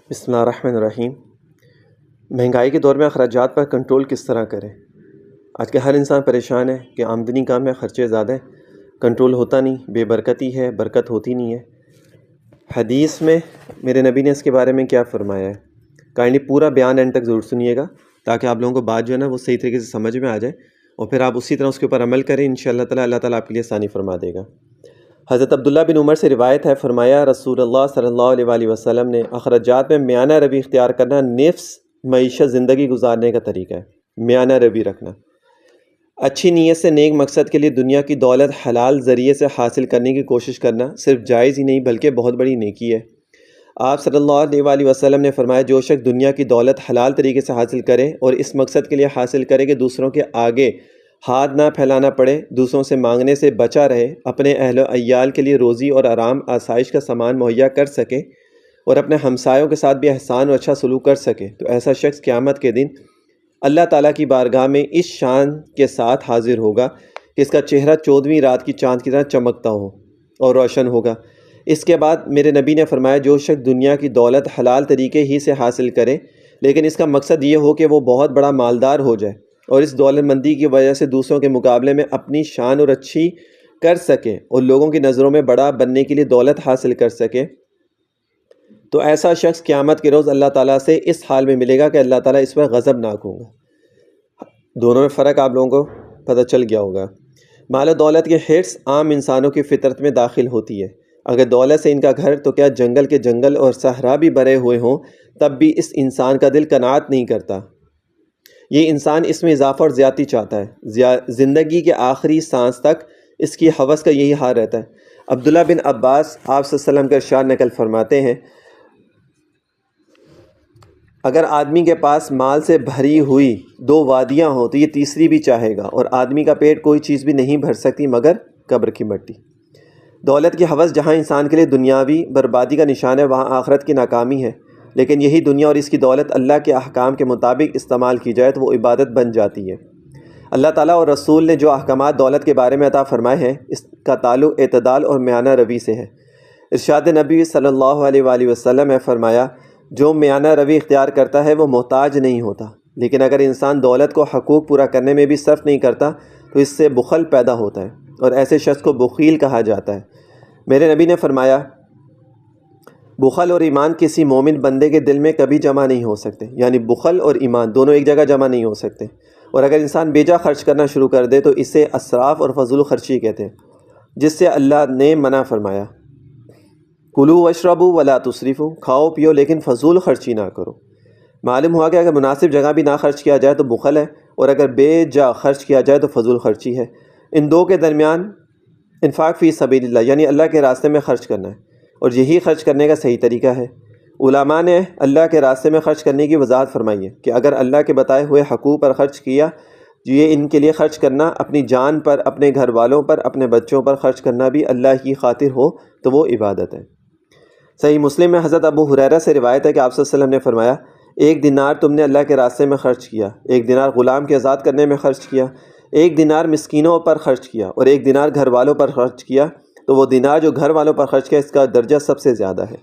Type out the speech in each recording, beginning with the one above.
بسم اللہ الرحمن الرحیم۔ مہنگائی کے دور میں اخراجات پر کنٹرول کس طرح کریں؟ آج کے ہر انسان پریشان ہے کہ آمدنی کم ہے، خرچے زیادہ ہیں، کنٹرول ہوتا نہیں، بے برکتی ہے، برکت ہوتی نہیں ہے۔ حدیث میں میرے نبی نے اس کے بارے میں کیا فرمایا ہے؟ کائنڈلی پورا بیان اینڈ تک ضرور سنیے گا تاکہ آپ لوگوں کو بات جو ہے نا وہ صحیح طریقے سے سمجھ میں آ جائے اور پھر آپ اسی طرح اس کے اوپر عمل کریں، انشاءاللہ تعالیٰ اللہ تعالیٰ آپ کے لیے آسانی فرما دے گا۔ حضرت عبداللہ بن عمر سے روایت ہے، فرمایا رسول اللہ صلی اللہ علیہ وآلہ وسلم نے اخراجات میں میانہ روی اختیار کرنا نفس معیشت زندگی گزارنے کا طریقہ ہے۔ میانہ روی رکھنا، اچھی نیت سے نیک مقصد کے لیے دنیا کی دولت حلال ذریعے سے حاصل کرنے کی کوشش کرنا صرف جائز ہی نہیں بلکہ بہت بڑی نیکی ہے۔ آپ صلی اللہ علیہ وآلہ وسلم نے فرمایا، جو شخص دنیا کی دولت حلال طریقے سے حاصل کرے اور اس مقصد کے لیے حاصل کرے کہ دوسروں کے آگے ہاتھ نہ پھیلانا پڑے، دوسروں سے مانگنے سے بچا رہے، اپنے اہل و عیال کے لیے روزی اور آرام آسائش کا سامان مہیا کر سکے اور اپنے ہمسایوں کے ساتھ بھی احسان و اچھا سلوک کر سکے، تو ایسا شخص قیامت کے دن اللہ تعالیٰ کی بارگاہ میں اس شان کے ساتھ حاضر ہوگا کہ اس کا چہرہ 14ویں رات کی چاند کی طرح چمکتا ہو اور روشن ہوگا۔ اس کے بعد میرے نبی نے فرمایا، جو شخص دنیا کی دولت حلال طریقے ہی سے حاصل کرے لیکن اس کا مقصد یہ ہو کہ وہ بہت بڑا مالدار ہو جائے اور اس دولت مندی کی وجہ سے دوسروں کے مقابلے میں اپنی شان اور اچھی کر سکے اور لوگوں کی نظروں میں بڑا بننے کے لیے دولت حاصل کر سکے، تو ایسا شخص قیامت کے روز اللہ تعالیٰ سے اس حال میں ملے گا کہ اللہ تعالیٰ اس پر غضبناک ہوگا۔ دونوں میں فرق آپ لوگوں کو پتہ چل گیا ہوگا۔ مال و دولت کے حرص عام انسانوں کی فطرت میں داخل ہوتی ہے۔ اگر دولت سے ان کا گھر تو کیا جنگل کے جنگل اور صحرا بھی بھرے ہوئے ہوں تب بھی اس انسان کا دل قناعت نہیں کرتا۔ یہ انسان اس میں اضافہ اور زیادتی چاہتا ہے، زندگی کے آخری سانس تک اس کی ہوس کا یہی حال رہتا ہے۔ عبداللہ بن عباس آپ صلی اللہ علیہ وسلم کا ارشاد نقل فرماتے ہیں، اگر آدمی کے پاس مال سے بھری ہوئی 2 وادیاں ہوں تو یہ تیسری بھی چاہے گا، اور آدمی کا پیٹ کوئی چیز بھی نہیں بھر سکتی مگر قبر کی مٹی۔ دولت کی ہوس جہاں انسان کے لیے دنیاوی بربادی کا نشان ہے، وہاں آخرت کی ناکامی ہے، لیکن یہی دنیا اور اس کی دولت اللہ کے احکام کے مطابق استعمال کی جائے تو وہ عبادت بن جاتی ہے۔ اللہ تعالیٰ اور رسول نے جو احکامات دولت کے بارے میں عطا فرمائے ہیں، اس کا تعلق اعتدال اور میانہ روی سے ہے۔ ارشاد نبی صلی اللہ علیہ وآلہ وسلم نے فرمایا، جو میانہ روی اختیار کرتا ہے وہ محتاج نہیں ہوتا، لیکن اگر انسان دولت کو حقوق پورا کرنے میں بھی صرف نہیں کرتا تو اس سے بخل پیدا ہوتا ہے اور ایسے شخص کو بخیل کہا جاتا ہے۔ میرے نبی نے فرمایا، بخل اور ایمان کسی مومن بندے کے دل میں کبھی جمع نہیں ہو سکتے، یعنی بخل اور ایمان دونوں ایک جگہ جمع نہیں ہو سکتے، اور اگر انسان بیجا خرچ کرنا شروع کر دے تو اسے اسراف اور فضول خرچی کہتے ہیں، جس سے اللہ نے منع فرمایا، کلوا واشربوا ولا تسرفوا، کھاؤ پیو لیکن فضول خرچی نہ کرو۔ معلوم ہوا کہ اگر مناسب جگہ بھی نہ خرچ کیا جائے تو بخل ہے، اور اگر بے جا خرچ کیا جائے تو فضول خرچی ہے۔ ان دو کے درمیان انفاق فی سبیل اللہ، یعنی اللہ کے راستے میں خرچ کرنا ہے، اور یہی خرچ کرنے کا صحیح طریقہ ہے۔ علماء نے اللہ کے راستے میں خرچ کرنے کی وضاحت فرمائی ہے کہ اگر اللہ کے بتائے ہوئے حقوق پر خرچ کیا، یہ ان کے لیے خرچ کرنا، اپنی جان پر، اپنے گھر والوں پر، اپنے بچوں پر خرچ کرنا بھی اللہ کی خاطر ہو تو وہ عبادت ہے۔ صحیح مسلم میں حضرت ابو ہریرہ سے روایت ہے کہ آپ صلی اللہ علیہ وسلم نے فرمایا، 1 دینار تم نے اللہ کے راستے میں خرچ کیا، 1 دینار غلام کے آزاد کرنے میں خرچ کیا، 1 دینار مسکینوں پر خرچ کیا، اور 1 دینار گھر والوں پر خرچ کیا، تو وہ دینار جو گھر والوں پر خرچ کیا اس کا درجہ سب سے زیادہ ہے۔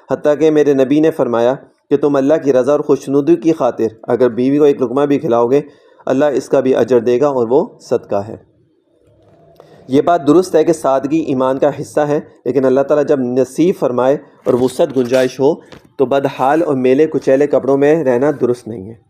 حتیٰ کہ میرے نبی نے فرمایا کہ تم اللہ کی رضا اور خوشنودی کی خاطر اگر بیوی کو 1 لقمہ بھی کھلاؤ گے، اللہ اس کا بھی اجر دے گا اور وہ صدقہ ہے۔ یہ بات درست ہے کہ سادگی ایمان کا حصہ ہے، لیکن اللہ تعالیٰ جب نصیب فرمائے اور وسعت گنجائش ہو تو بدحال اور میلے کچیلے کپڑوں میں رہنا درست نہیں ہے۔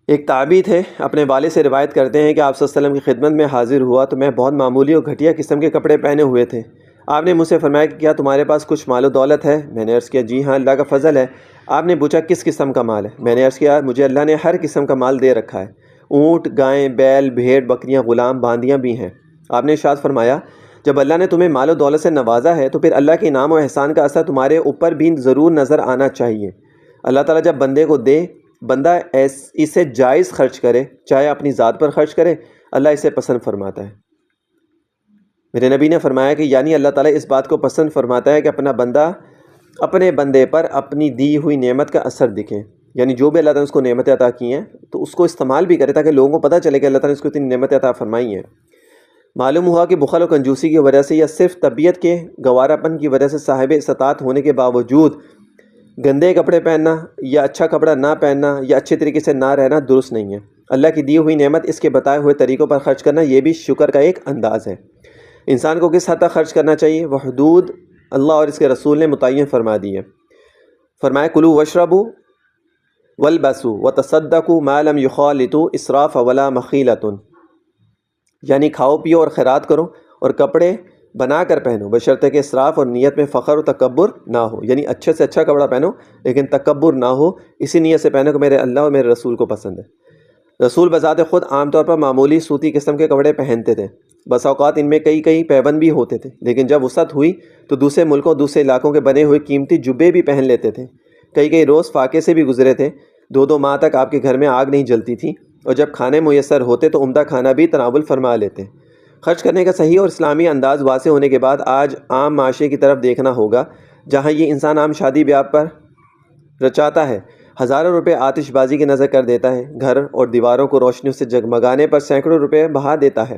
ایک تابعی تھے، اپنے والد سے روایت کرتے ہیں کہ آپ صلی اللہ علیہ وسلم کی خدمت میں حاضر ہوا تو میں بہت معمولی اور گھٹیا قسم کے کپڑے پہنے ہوئے تھے۔ آپ نے مجھ سے فرمایا کہ کیا تمہارے پاس کچھ مال و دولت ہے؟ میں نے عرض کیا، جی ہاں، اللہ کا فضل ہے۔ آپ نے پوچھا، کس قسم کا مال ہے؟ میں نے عرض کیا، مجھے اللہ نے ہر قسم کا مال دے رکھا ہے، اونٹ، گائیں، بیل، بھیڑ، بکریاں، غلام، باندیاں بھی ہیں۔ آپ نے ارشاد فرمایا، جب اللہ نے تمہیں مال و دولت سے نوازا ہے تو پھر اللہ کے انعام و احسان کا اثر تمہارے اوپر بھی ضرور نظر آنا چاہیے۔ اللہ تعالیٰ جب بندے کو دے، بندہ اسے جائز خرچ کرے، چاہے اپنی ذات پر خرچ کرے، اللہ اسے پسند فرماتا ہے۔ میرے نبی نے فرمایا کہ یعنی اللہ تعالیٰ اس بات کو پسند فرماتا ہے کہ اپنے بندے پر اپنی دی ہوئی نعمت کا اثر دکھے، یعنی جو بھی اللہ تعالیٰ نے اس کو نعمتیں عطا کی ہیں تو اس کو استعمال بھی کرے تاکہ لوگوں کو پتہ چلے کہ اللہ تعالیٰ نے اس کو اتنی نعمتیں عطا فرمائی ہیں۔ معلوم ہوا کہ بخل و کنجوسی کی وجہ سے یا صرف طبیعت کے گوارا پن کی وجہ سے صاحب استطاعت ہونے کے باوجود گندے کپڑے پہننا یا اچھا کپڑا نہ پہننا یا اچھے طریقے سے نہ رہنا درست نہیں ہے۔ اللہ کی دی ہوئی نعمت اس کے بتائے ہوئے طریقوں پر خرچ کرنا یہ بھی شکر کا ایک انداز ہے۔ انسان کو کس حد تک خرچ کرنا چاہیے، وہ حدود اللہ اور اس کے رسول نے متعین فرما دی ہے۔ فرمایا کلوا واشربوا والبسوا وتصدقوا ما لم یخالطوا اسراف ولا مخیلۃ، یعنی کھاؤ پیو اور خیرات کرو اور کپڑے بنا کر پہنو بشرطے کہ اسراف اور نیت میں فخر و تکبر نہ ہو، یعنی اچھے سے اچھا کپڑا پہنو لیکن تکبر نہ ہو، اسی نیت سے پہنو کہ میرے اللہ اور میرے رسول کو پسند ہے۔ رسول بذات خود عام طور پر معمولی صوتی قسم کے کپڑے پہنتے تھے، بس اوقات ان میں کئی پیبند بھی ہوتے تھے، لیکن جب وسعت ہوئی تو دوسرے ملکوں دوسرے علاقوں کے بنے ہوئے قیمتی جبے بھی پہن لیتے تھے۔ کئی روز فاقے سے بھی گزرے تھے، 2 ماہ تک آپ کے گھر میں آگ نہیں جلتی تھی، اور جب کھانے میسر ہوتے تو عمدہ کھانا بھی تناول فرما لیتے۔ خرچ کرنے کا صحیح اور اسلامی انداز واضح ہونے کے بعد آج عام معاشرے کی طرف دیکھنا ہوگا، جہاں یہ انسان عام شادی بیاہ پر رچاتا ہے، ہزاروں روپے آتش بازی کی نظر کر دیتا ہے، گھر اور دیواروں کو روشنیوں سے جگمگانے پر سینکڑوں روپے بہا دیتا ہے،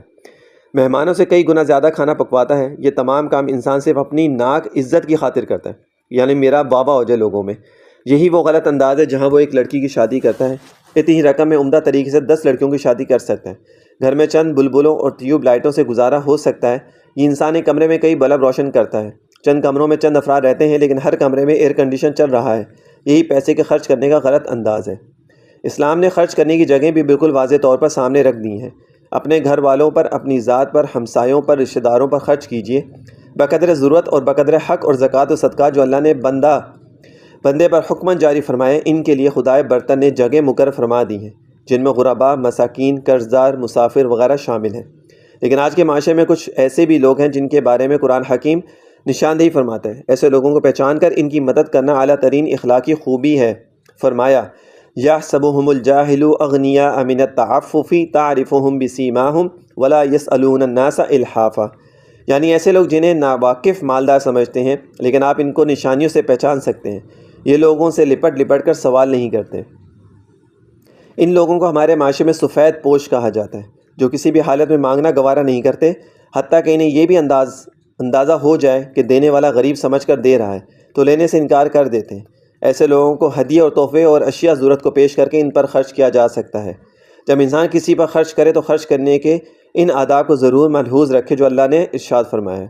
مہمانوں سے کئی گنا زیادہ کھانا پکواتا ہے۔ یہ تمام کام انسان صرف اپنی ناک عزت کی خاطر کرتا ہے، یعنی میرا بابا ہو جائے لوگوں میں۔ یہی وہ غلط انداز ہے جہاں وہ ایک لڑکی کی شادی کرتا ہے، اتنی ہی رقم میں عمدہ طریقے سے 10 لڑکیوں کی شادی کر سکتا ہے، گھر میں چند بلبلوں اور ٹیوب لائٹوں سے گزارا ہو سکتا ہے۔ یہ انسان ایک کمرے میں کئی بلب روشن کرتا ہے، چند کمروں میں چند افراد رہتے ہیں لیکن ہر کمرے میں ایئر کنڈیشن چل رہا ہے۔ یہی پیسے کے خرچ کرنے کا غلط انداز ہے۔ اسلام نے خرچ کرنے کی جگہیں بھی بالکل واضح طور پر سامنے رکھ دی ہیں۔ اپنے گھر والوں پر، اپنی ذات پر، ہمسایوں پر، رشتہ داروں پر خرچ کیجیے بقدر ضرورت اور بقدر حق، اور زکوٰۃ و صدقات جو اللہ نے بندے پر حکماً جاری فرمائے، ان کے لیے خدائے برتر نے جگہ مقرر فرما دی ہیں، جن میں غرباء، مساکین، قرض دار، مسافر وغیرہ شامل ہیں۔ لیکن آج کے معاشرے میں کچھ ایسے بھی لوگ ہیں جن کے بارے میں قرآن حکیم نشاندہی فرماتا ہے۔ ایسے لوگوں کو پہچان کر ان کی مدد کرنا اعلیٰ ترین اخلاقی خوبی ہے۔ فرمایا یحسبهم الجاہل اغنیاء من التعفف تعرفهم بسیماہم ولا یسألون الناس الحافا، یعنی ایسے لوگ جنہیں ناواقف مالدار سمجھتے ہیں لیکن آپ ان کو نشانیوں سے پہچان سکتے ہیں، یہ لوگوں سے لپٹ کر سوال نہیں کرتے۔ ان لوگوں کو ہمارے معاشرے میں سفید پوش کہا جاتا ہے، جو کسی بھی حالت میں مانگنا گوارا نہیں کرتے، حتیٰ کہ انہیں یہ بھی اندازہ ہو جائے کہ دینے والا غریب سمجھ کر دے رہا ہے تو لینے سے انکار کر دیتے ہیں۔ ایسے لوگوں کو ہدیے اور تحفے اور اشیاء ضرورت کو پیش کر کے ان پر خرچ کیا جا سکتا ہے۔ جب انسان کسی پر خرچ کرے تو خرچ کرنے کے ان آداب کو ضرور ملحوظ رکھے جو اللہ نے ارشاد فرمایا ہے۔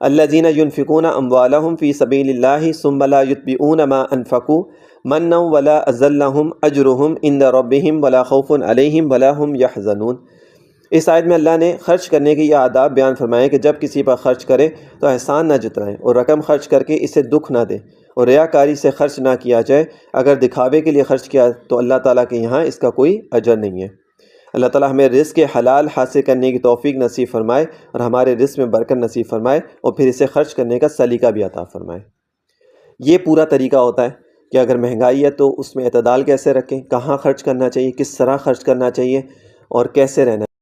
الذین ينفقون اموالهم فی سبیل اللہ ثم لا یتبعون ما انفقوا منا ولا اذلهم اجرهم عند ربهم ولا خوف علیہم ولا هم یحزنون۔ اس آیت میں اللہ نے خرچ کرنے کے یہ آداب بیان فرمائے کہ جب کسی پر خرچ کرے تو احسان نہ جتائیں اور رقم خرچ کر کے اسے دکھ نہ دے، اور ریاکاری سے خرچ نہ کیا جائے۔ اگر دکھاوے کے لیے خرچ کیا تو اللہ تعالیٰ کے یہاں اس کا کوئی اجر نہیں ہے۔ اللہ تعالیٰ ہمیں رزق حلال حاصل کرنے کی توفیق نصیب فرمائے اور ہمارے رزق میں برکت نصیب فرمائے اور پھر اسے خرچ کرنے کا سلیقہ بھی عطا فرمائے۔ یہ پورا طریقہ ہوتا ہے کہ اگر مہنگائی ہے تو اس میں اعتدال کیسے رکھیں، کہاں خرچ کرنا چاہیے، کس طرح خرچ کرنا چاہیے اور کیسے رہنا